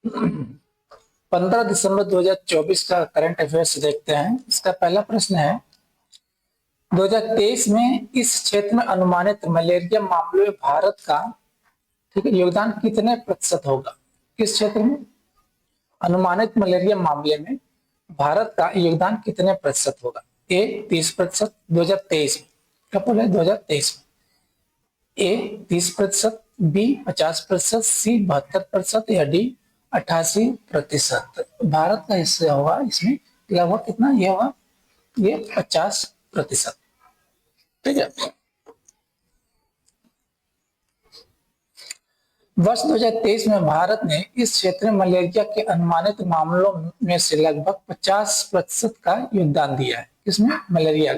15 दिसंबर 2024 का current affairs देखते हैं। इसका पहला प्रश्न है, 2023 में इस क्षेत्र में अनुमानित मलेरिया मामलों में भारत का, ठीक है, योगदान कितने प्रतिशत होगा? किस क्षेत्र में अनुमानित मलेरिया मामले में भारत का योगदान कितने प्रतिशत होगा? ए 30%, 2023 में, कब बोला? 2023 में। ए 30%, बी 50%, सी 72% या डी 88%। भारत का हिस्सा होगा इसमें लगभग कितना? ये होगा ये 50%। ठीक है। वर्ष 2023 में भारत ने इस क्षेत्र में मलेरिया के अनुमानित मामलों में से लगभग 50% का योगदान दिया है। इसमें मलेरिया,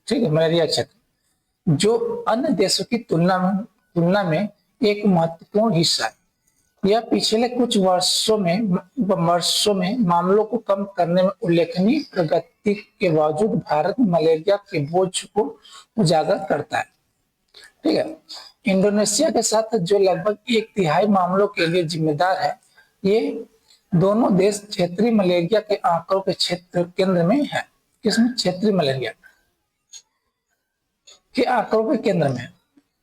ठीक है, मलेरिया क्षेत्र जो अन्य देशों की तुलना में एक महत्वपूर्ण हिस्सा है। यह पिछले कुछ वर्षों में मामलों को कम करने में उल्लेखनीय प्रगति के बावजूद भारत में मलेरिया के बोझ को उजागर करता है। ठीक है। इंडोनेशिया के साथ जो लगभग 1/3 मामलों के लिए जिम्मेदार है, ये दोनों देश क्षेत्रीय मलेरिया के आंकड़ों के क्षेत्र केंद्र में है। किसमें? क्षेत्रीय मलेरिया के आंकड़ों के केंद्र में है।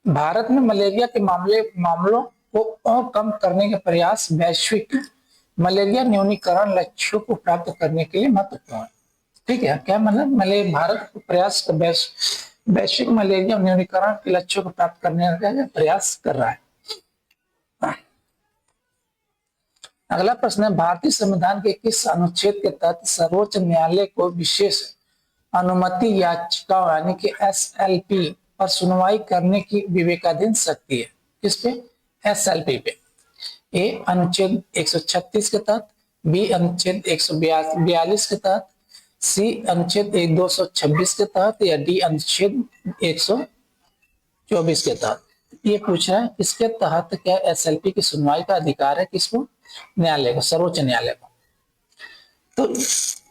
भारत में मलेरिया के मामलों को और कम करने के प्रयास वैश्विक मलेरिया न्यूनीकरण लक्ष्यों को प्राप्त करने के लिए महत्वपूर्ण है। ठीक है। क्या मतलब? भारत प्रयास वैश्विक मलेरिया न्यूनीकरण के लक्ष्यों को प्राप्त करने का प्रयास कर रहा है। अगला प्रश्न है, भारतीय संविधान के किस अनुच्छेद के तहत सर्वोच्च न्यायालय को विशेष अनुमति याचिकाओं यानी कि SLP पर सुनवाई करने की विवेकाधीन शक्ति है? किस पे? SLP पे। ए अनुच्छेद 136 के तहत, बी अनुच्छेद 142 के तहत, सी अनुच्छेद 226 के तहत या डी अनुच्छेद 124 के तहत। ये पूछ रहा है इसके तहत क्या SLP की सुनवाई का अधिकार है? किसको? न्यायालय को, सर्वोच्च न्यायालय को। तो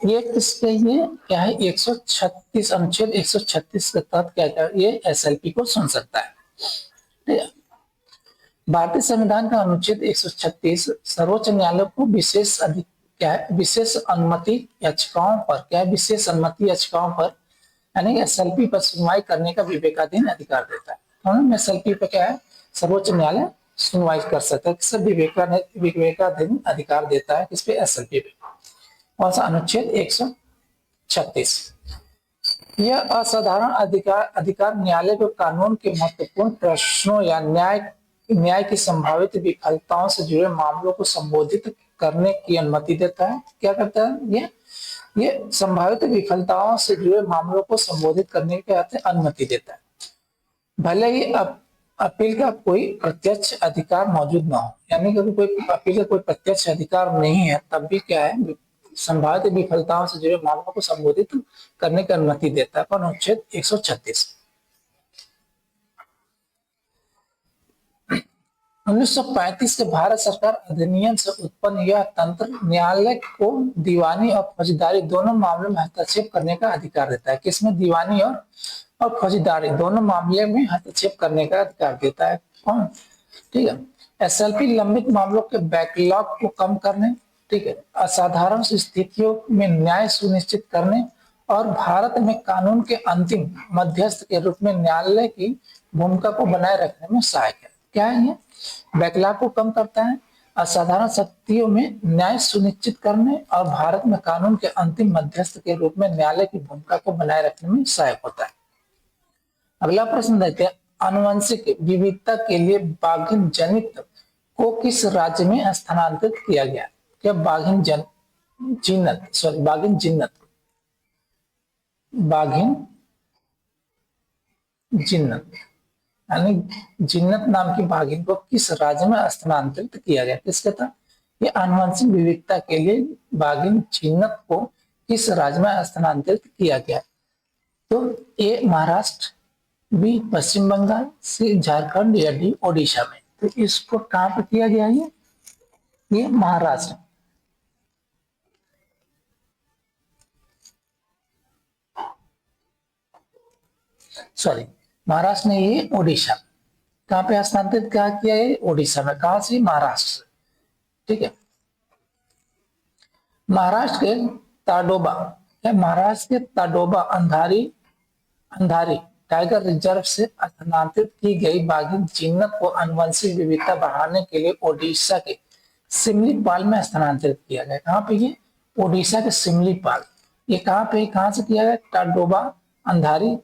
ये किसके लिए क्या है? 136 अनुच्छेद 136 के तहत क्या ये SLP को सुन सकता है। ठीक है। भारतीय संविधान का अनुच्छेद 136 सर्वोच्च न्यायालय को विशेष अनुमति याचिकाओं पर यानी SLP पर सुनवाई करने का विवेकाधीन अधिकार देता है। SLP पर क्या है? सर्वोच्च न्यायालय सुनवाई कर सकता है। किससे? विवेकाधीन अधिकार देता है। किस पे? SLP पे। कौन सा? अनुच्छेद 136। यह असाधारण अधिकार न्यायालय को कानून के महत्वपूर्ण प्रश्नों या न्याय की संभावित विफलताओं से जुड़े मामलों को संबोधित करने की अनुमति देता है। क्या करता है ये संभावित विफलताओं से जुड़े मामलों को संबोधित करने की अनुमति देता है, भले ही अपील का कोई प्रत्यक्ष अधिकार मौजूद ना हो। यानी कि कोई अपील का कोई प्रत्यक्ष अधिकार नहीं है, तब भी क्या है? संभावित विफलताओं से जुड़े मामलों को संबोधित करने की अनुमति देता है। अनुच्छेद 136। 1935 के भारत सरकार अधिनियम से उत्पन्न यह तंत्र न्यायालय को दीवानी और फौजदारी दोनों मामलों में हस्तक्षेप करने का अधिकार देता है। किसमें? दीवानी और फौजदारी दोनों मामले में हस्तक्षेप करने का अधिकार देता है। कौन? ठीक है। SLP लंबित मामलों के बैकलॉग को कम करने, ठीक है, असाधारण स्थितियों में न्याय सुनिश्चित करने और भारत में कानून के अंतिम मध्यस्थ के रूप में न्यायालय की भूमिका को बनाए रखने में सहायक है। क्या है ये? बैकलॉग को कम करता है, असाधारण स्थितियों में न्याय सुनिश्चित करने और भारत में कानून के अंतिम मध्यस्थ के रूप में न्यायालय की भूमिका को बनाए रखने में सहायक होता है। अगला प्रश्न देखते हैं, आनुवंशिक विविधता के लिए बाघिन जनित को किस राज्य में स्थानांतरित किया गया? क्या बाघिन जिन्नत यानी जिन्नत नाम की बाघिन को किस राज्य में स्थानांतरित किया गया? किसके तहत? ये आनुवंशिक विविधता के लिए बाघिन जिन्नत को किस राज्य में स्थानांतरित किया गया? तो ए महाराष्ट्र, बी पश्चिम बंगाल, सी झारखंड या डी ओडिशा में। तो इसको कहां पर किया गया? ये महाराष्ट्र, सॉरी महाराष्ट्र नहीं, ये ओडिशा। कहां पे हस्तांतरित किया है? ओडिशा में। कहां से? महाराष्ट्र। ठीक है। महाराष्ट्र के ताडोबा महाराष्ट्र के ताडोबा अंधारी अंधारी टाइगर रिजर्व से स्थानांतरित की गई बाघिन जीनत को आनुवंशिक विविधता बढ़ाने के लिए ओडिशा के सिमलीपाल में स्थानांतरित किया गया। कहाँ पे ये? ओडिशा के सिमलीपाल। ये कहाँ से किया गया? टाडोबा Andhari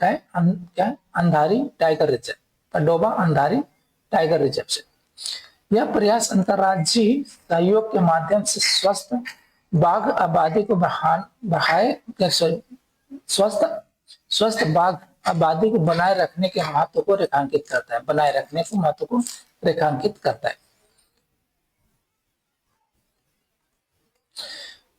Andhari tiger reserve, टाडोबा Andhari tiger reserve से। यह प्रयास अंतर्राज्यीय सहयोग के माध्यम से स्वस्थ बाघ आबादी को स्वस्थ बाघ आबादी को बनाए रखने के महत्व को रेखांकित करता है। बनाए रखने के महत्व को रेखांकित करता है।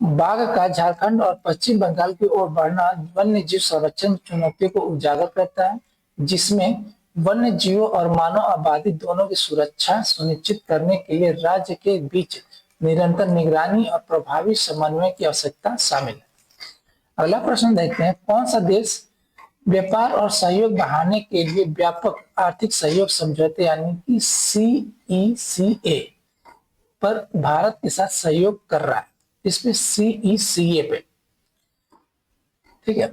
बाघ का झारखंड और पश्चिम बंगाल की ओर बढ़ना वन्य जीव संरक्षण चुनौतियों को उजागर करता है, जिसमें वन्य जीवों और मानव आबादी दोनों की सुरक्षा सुनिश्चित करने के लिए राज्य के बीच निरंतर निगरानी और प्रभावी समन्वय की आवश्यकता शामिल है। अगला प्रश्न देखते हैं, कौन सा देश व्यापार और सहयोग बढ़ाने के लिए व्यापक आर्थिक सहयोग समझौते यानी कि CECA पर भारत के साथ सहयोग कर रहा है? इसमें CECA पे, ठीक है।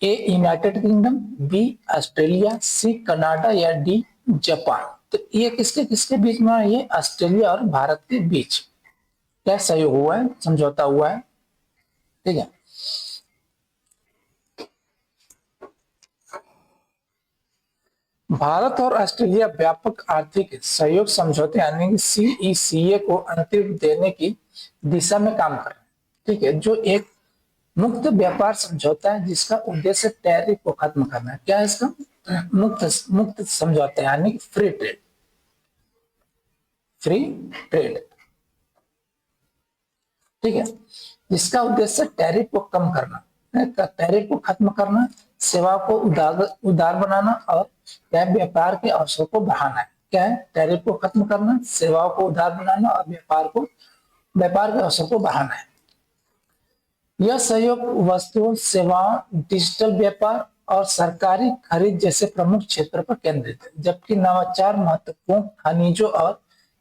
A United kingdom, B Australia, C Canada या D जापान। तो ये किसके किसके बीच में है? ये ऑस्ट्रेलिया और भारत के बीच क्या सहयोग हुआ है, समझौता हुआ है, ठीक है। भारत और ऑस्ट्रेलिया व्यापक आर्थिक सहयोग समझौते यानी कि CECA को अंतिम रूप देने की दिशा में काम कर रहे हैं, ठीक है। जो एक मुक्त व्यापार समझौता है जिसका उद्देश्य टैरिफ को खत्म करना है। क्या है इसका? मुक्त समझौता यानी कि फ्री ट्रेड, ठीक है। जिसका उद्देश्य टैरिफ को कम करना, टैरिफ को खत्म करना, सेवाओं को उदार बनाना और क्या व्यापार के अवसर को बढ़ाना है। क्या है? टैरिफ को खत्म करना, सेवाओं को उदार बनाना और व्यापार के अवसर को बढ़ाना है। यह सहयोग वस्तुओं, सेवाओं, डिजिटल व्यापार और सरकारी खरीद जैसे प्रमुख क्षेत्रों पर केंद्रित है, जबकि नवाचार, महत्वपूर्ण खनिजों और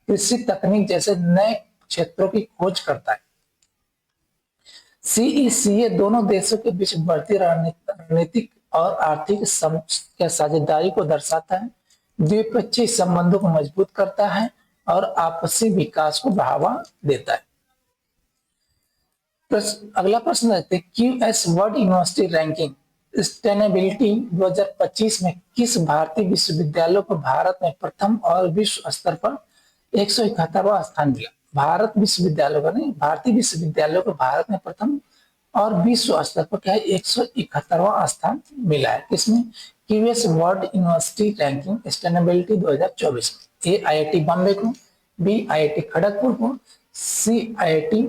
कृषि तकनीक जैसे नए क्षेत्रों की खोज करता है। CECA दोनों देशों के बीच बढ़ती रणनीतिक और आर्थिक साझेदारी को दर्शाता है, द्विपक्षीय संबंधों को मजबूत करता है और आपसी विकास को बढ़ावा देता है। अगला प्रश्न देखते हैं, QS world university ranking sustainability 2025 में किस भारतीय विश्वविद्यालय को भारत में प्रथम और विश्व स्तर पर 171वां स्थान मिला? भारत विश्वविद्यालय का नहीं, भारतीय विश्वविद्यालय को भारत में प्रथम और विश्व स्तर पर क्या है 171वां स्थान मिला है। किसमें? QS world university ranking sustainability 2024 में। A IIT बॉम्बे को, B IIT खड़गपुर को, C IIT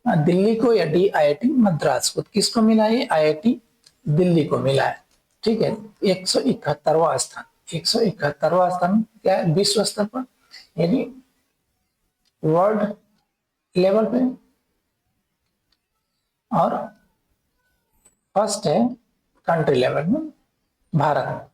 दिल्ली को या D IIT मद्रास को। किसको मिला है? IIT दिल्ली को मिला है, ठीक है। 171वां स्थान, 171वां स्थान क्या है विश्व स्तर पर यानी वर्ल्ड लेवल पे, और फर्स्ट है कंट्री लेवल में भारत।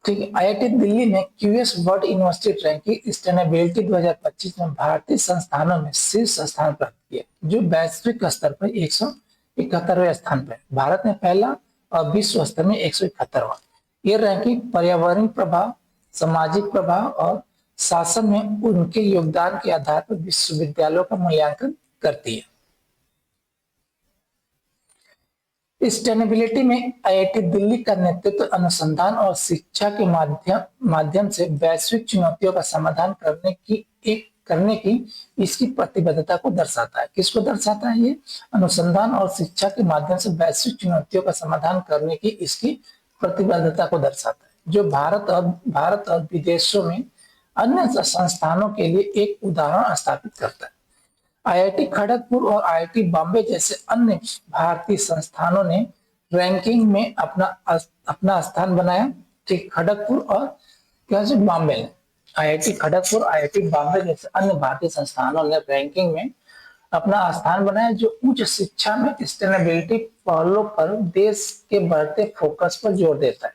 ठीक है। IIT दिल्ली में QS world university ranking sustainability 2025 में भारतीय संस्थानों में शीर्ष स्थान प्राप्त किया, जो वैश्विक स्तर पर 171वें स्थान पर। भारत में पहला और विश्व स्तर में 171वां। ये रैंकिंग पर्यावरण प्रभाव, सामाजिक प्रभाव और शासन में उनके योगदान के आधार पर विश्वविद्यालयों का मूल्यांकन करती है। सस्टेनेबिलिटी में IIT दिल्ली का नेतृत्व अनुसंधान और शिक्षा के माध्यम से वैश्विक चुनौतियों का समाधान करने की इसकी प्रतिबद्धता को दर्शाता है। किसको दर्शाता है? ये अनुसंधान और शिक्षा के माध्यम से वैश्विक चुनौतियों का समाधान करने की इसकी प्रतिबद्धता को दर्शाता है, जो भारत और विदेशों में अन्य संस्थानों के लिए एक उदाहरण स्थापित करता है। IIT खड़गपुर और IIT बॉम्बे जैसे अन्य भारतीय संस्थानों ने रैंकिंग में अपना स्थान बनाया। ठीक, खड़गपुर और बॉम्बे ने, IIT खड़गपुर, IIT बॉम्बे जैसे अन्य भारतीय संस्थानों ने रैंकिंग में अपना स्थान बनाया, जो उच्च शिक्षा में सस्टेनेबिलिटी पहलों पर देश के बढ़ते फोकस पर जोर देता है।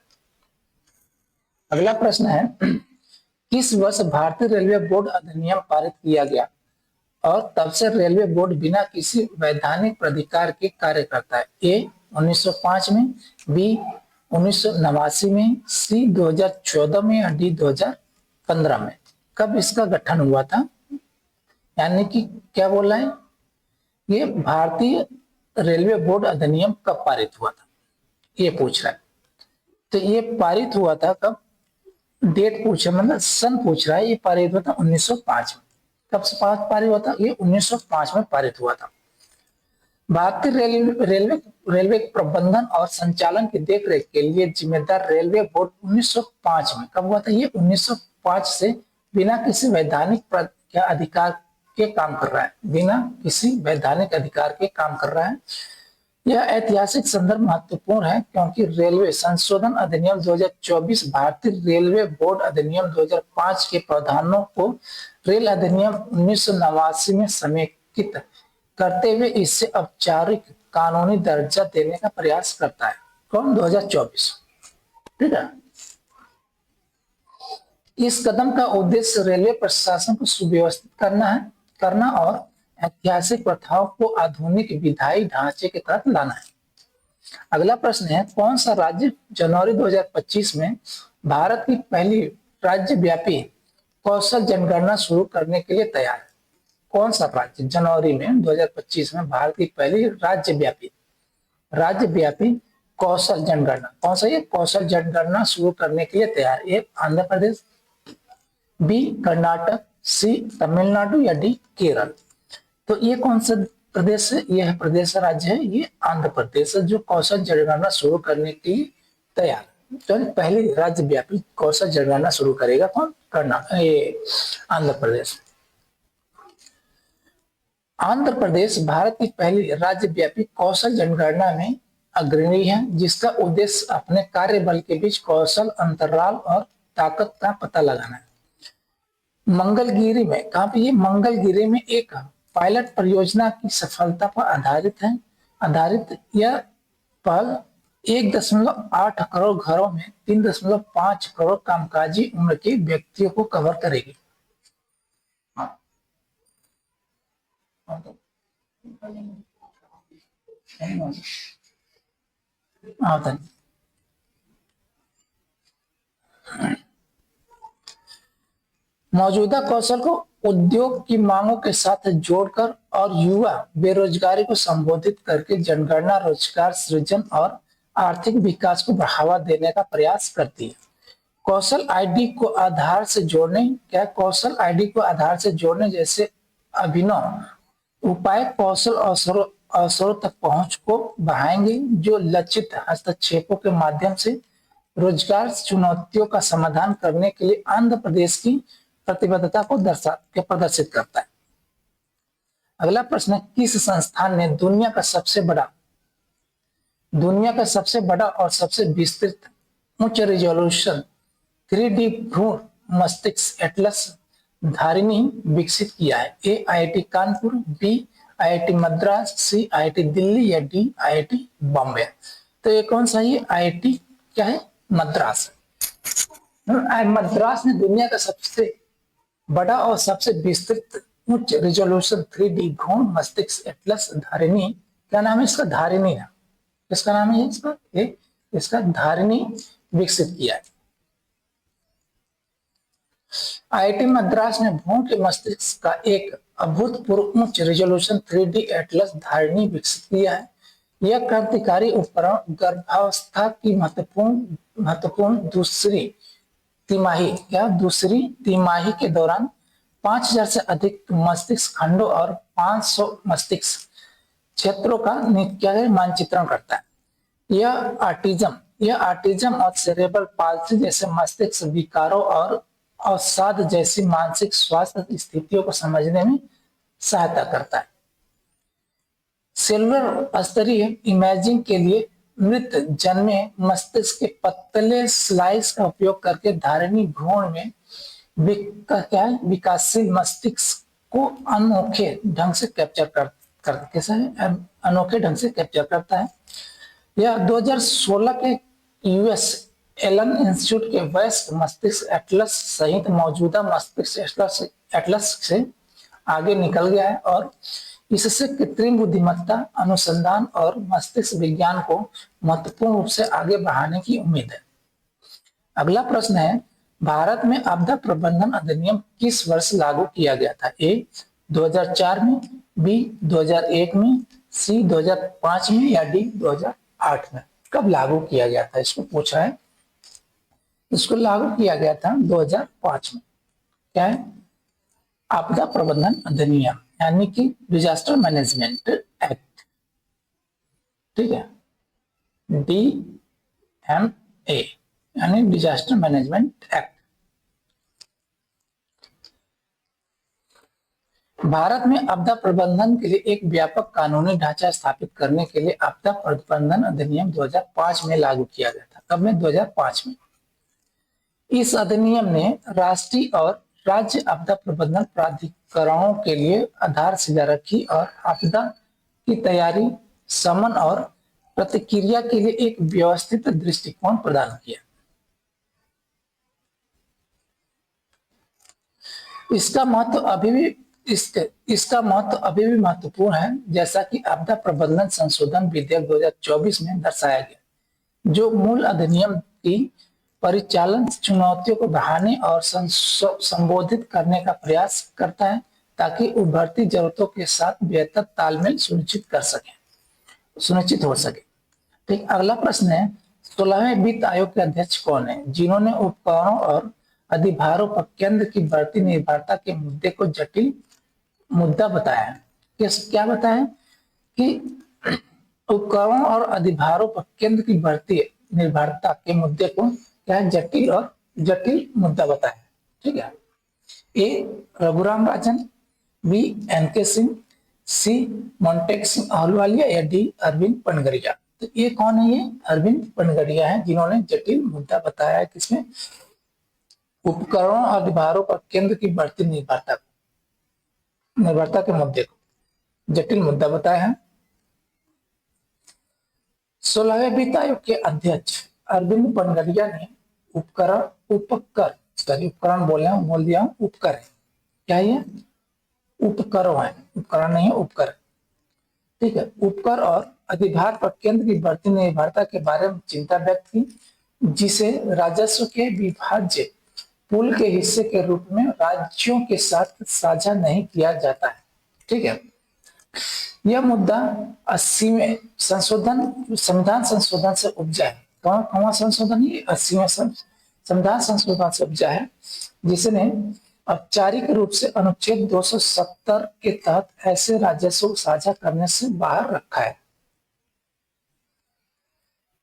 अगला प्रश्न है, किस वर्ष भारतीय रेलवे बोर्ड अधिनियम पारित किया गया और तब से रेलवे बोर्ड बिना किसी वैधानिक प्राधिकार के कार्य करता है? ए 1905 में, बी 1989 में, सी 2014 में या डी 2015 में? कब इसका गठन हुआ था? यानी कि क्या बोल रहा है, ये भारतीय रेलवे बोर्ड अधिनियम कब पारित हुआ था, ये पूछ रहा है। तो ये पारित हुआ था कब, डेट पूछ रहा है, मतलब सन पूछ रहा है। ये पारित हुआ था 1905 में। कब से पारित हुआ था? ये 1905 में पारित हुआ था। भारतीय रेलवे प्रबंधन और संचालन की देखरेख के लिए जिम्मेदार रेलवे बोर्ड 1905 में कब हुआ था? ये 1905 से बिना किसी वैधानिक अधिकार के काम कर रहा है, बिना किसी वैधानिक अधिकार के काम कर रहा है। यह ऐतिहासिक संदर्भ महत्वपूर्ण है क्योंकि रेलवे संशोधन अधिनियम 2024 भारतीय रेलवे बोर्ड अधिनियम 2005 के प्रावधानों को रेल अधिनियम 1989 में समेकित करते हुए इससे औपचारिक कानूनी दर्जा देने का प्रयास करता है। कौन? 2024। ठीक है। इस कदम का उद्देश्य रेलवे प्रशासन को सुव्यवस्थित करना और ऐतिहासिक प्रथाओं को आधुनिक विधायी ढांचे के तहत लाना है। अगला प्रश्न है, कौन सा राज्य जनवरी 2025 में भारत की पहली राज्यव्यापी कौशल जनगणना शुरू करने के लिए तैयार है? कौन सा राज्य जनवरी में 2025 में भारत की पहली राज्यव्यापी कौशल जनगणना, कौन सा ये कौशल जनगणना शुरू करने के लिए तैयार? ए आंध्र प्रदेश, बी कर्नाटक, सी तमिलनाडु या डी केरल? तो ये कौन सा प्रदेश है? यह प्रदेश राज्य है, ये आंध्र प्रदेश है जो कौशल जनगणना शुरू करने के लिए तैयार। तो पहली राज्यव्यापी कौशल जनगणना शुरू करेगा कौन? आंध्र प्रदेश। आंध्र प्रदेश भारत की पहली राज्यव्यापी कौशल जनगणना में अग्रणी है, जिसका उद्देश्य अपने कार्यबल के बीच कौशल अंतराल और ताकत का पता लगाना है। मंगलगिरी में, कहां पे? ये मंगलगिरी में एक पायलट परियोजना की सफलता पर आधारित यह पहल 1.8 करोड़ घरों में 3.5 करोड़ कामकाजी उम्र के व्यक्तियों को कवर करेगी। मौजूदा कौशल को उद्योग की मांगों के साथ जोड़कर और युवा बेरोजगारी को संबोधित करके जनगणना रोजगार सृजन और आर्थिक विकास को बढ़ावा देने का प्रयास करती है। कौशल आईडी को आधार से जोड़ने जैसे अभिनव उपाय कौशल अवसरों तक पहुंच को बढ़ाएंगे, जो लक्षित हस्तक्षेपों के माध्यम से रोजगार चुनौतियों का समाधान करने के लिए आंध्र प्रदेश की प्रतिबद्धता को प्रदर्शित करता है। अगला प्रश्न, किस संस्थान ने दुनिया का सबसे बड़ा और सबसे विस्तृत उच्च रिजोल्यूशन 3D भ्रूण मस्तिष्क एटलस धारिणी विकसित किया है? A IIT Kanpur, B IIT Madras, C IIT Delhi या डी आईआईटी बॉम्बे? तो ये कौन सा? ये आईआईटी क्या है? मद्रास। मद्रास ने दुनिया का सबसे बड़ा और सबसे विस्तृत उच्च रिजोल्यूशन 3D भ्रूण मस्तिष्क एटलस धारिणी, क्या नाम है इसका? धारिणी है। किसका नाम है इसका? इसका धारिणी विकसित किया है। आईआईटी मद्रास ने भ्रूण के मस्तिष्क का एक अभूतपूर्व उच्च रिजोल्यूशन 3D एटलस धारिणी विकसित किया है। यह क्रांतिकारी उपकरण गर्भावस्था की महत्वपूर्ण दूसरी तिमाही के दौरान 5000 से अधिक मस्तिष्क खंडों और 500 मस्तिष्क क्षेत्रों का मानचित्रण करता है। यह ऑटिज्म और सेरेब्रल पाल्सी जैसे मस्तिष्क विकारों और अवसाद जैसी मानसिक स्वास्थ्य स्थितियों को समझने में सहायता करता है। सेलुलर स्तरीय इमेजिंग के लिए मृत जन्मे मस्तिष्क के पतले स्लाइस का उपयोग करके धारिणी भ्रूण में विकासशील मस्तिष्क को अनोखे ढंग से कैप्चर करता है। यह 2016 के यूएस एलन इंस्टीट्यूट के वयस्क मस्तिष्क एटलस सहित मौजूदा मस्तिष्क एटलस से आगे निकल गया है और इससे कृत्रिम बुद्धिमत्ता अनुसंधान और मस्तिष्क विज्ञान को महत्वपूर्ण रूप से आगे बढ़ाने की उम्मीद है। अगला प्रश्न है, भारत में आपदा प्रबंधन अधिनियम किस वर्ष लागू किया गया था? ए 2004 में, बी 2001 में, सी 2005 में या डी 2008 में? कब लागू किया गया था इसको पूछा है। इसको लागू किया गया था 2005 में। क्या है? आपदा प्रबंधन अधिनियम यानी कि डिजास्टर मैनेजमेंट एक्ट। ठीक है, DMA यानी डिजास्टर मैनेजमेंट एक्ट। भारत में आपदा प्रबंधन के लिए एक व्यापक कानूनी ढांचा स्थापित करने के लिए आपदा प्रबंधन अधिनियम 2005 में लागू किया गया था। कब में? 2005 में। इस अधिनियम ने राष्ट्रीय और राज्य आपदा प्रबंधन प्राधिकरणों के लिए आधारशिला रखी और आपदा की तैयारी, शमन और प्रतिक्रिया के लिए एक व्यवस्थित दृष्टिकोण प्रदान किया। इसका महत्व अभी भी महत्वपूर्ण है, जैसा कि आपदा प्रबंधन संशोधन विधेयक 2024 में दर्शाया गया, जो मूल अधिनियम की परिचालन चुनौतियों को बढ़ाने और संबोधित करने का प्रयास करता है ताकि उभरती जरूरतों के साथ बेहतर तालमेल सुनिश्चित हो सके। ठीक, अगला प्रश्न है, 16वें वित्त आयोग के अध्यक्ष कौन है जिन्होंने उपकरणों और अधिभारों पर केंद्र की बढ़ती निर्भरता के मुद्दे को जटिल मुद्दा बताया है? क्या बताया कि उपकरणों और अधिभारों पर केंद्र की बढ़ती निर्भरता के मुद्दे को क्या जटिल मुद्दा बताया। ठीक है, ए रघुराम राजन, बी एनके सिंह, सी मोन्टेक सिंह अहलुवालिया या डी अरविंद पनगड़िया? तो ये कौन है? ये अरविंद पनगड़िया है जिन्होंने जटिल मुद्दा बताया है। किसमें? उपकरणों और अधिभारों पर केंद्र की बढ़ती निर्भरता के मुद्दे को जटिल मुद्दा बताया है। 16वें वित्त आयोग के अध्यक्ष अरविंद पनगड़िया ने उपकरण बोल दिया उपकर। क्या ये? उपकरण है, उपकरण नहीं है, उपकर। ठीक है, उपकर और अधिभार पर केंद्र की बढ़ती निर्भरता के बारे में चिंता व्यक्त की, जिसे राजस्व के विभाज्य पूल के हिस्से के रूप में राज्यों के साथ साझा नहीं किया जाता है। ठीक है, यह मुद्दा 80वें संविधान संशोधन से उपजा है। कौन संशोधन? ये 80वें संविधान संशोधन से उपजा है, जिसने औपचारिक रूप से अनुच्छेद 270 के तहत ऐसे राजस्व साझा करने से बाहर रखा है।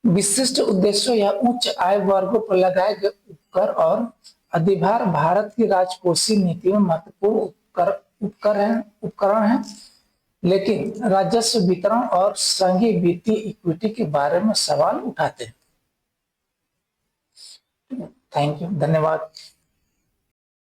विशिष्ट उद्देश्यों या उच्च आय वर्गों पर लगाए गए उपकर और अधिभार भारत की राजकोषीय नीति में महत्वपूर्ण उपकरण हैं, लेकिन राजस्व वितरण और संघीय वित्तीय इक्विटी के बारे में सवाल उठाते हैं। थैंक यू, धन्यवाद।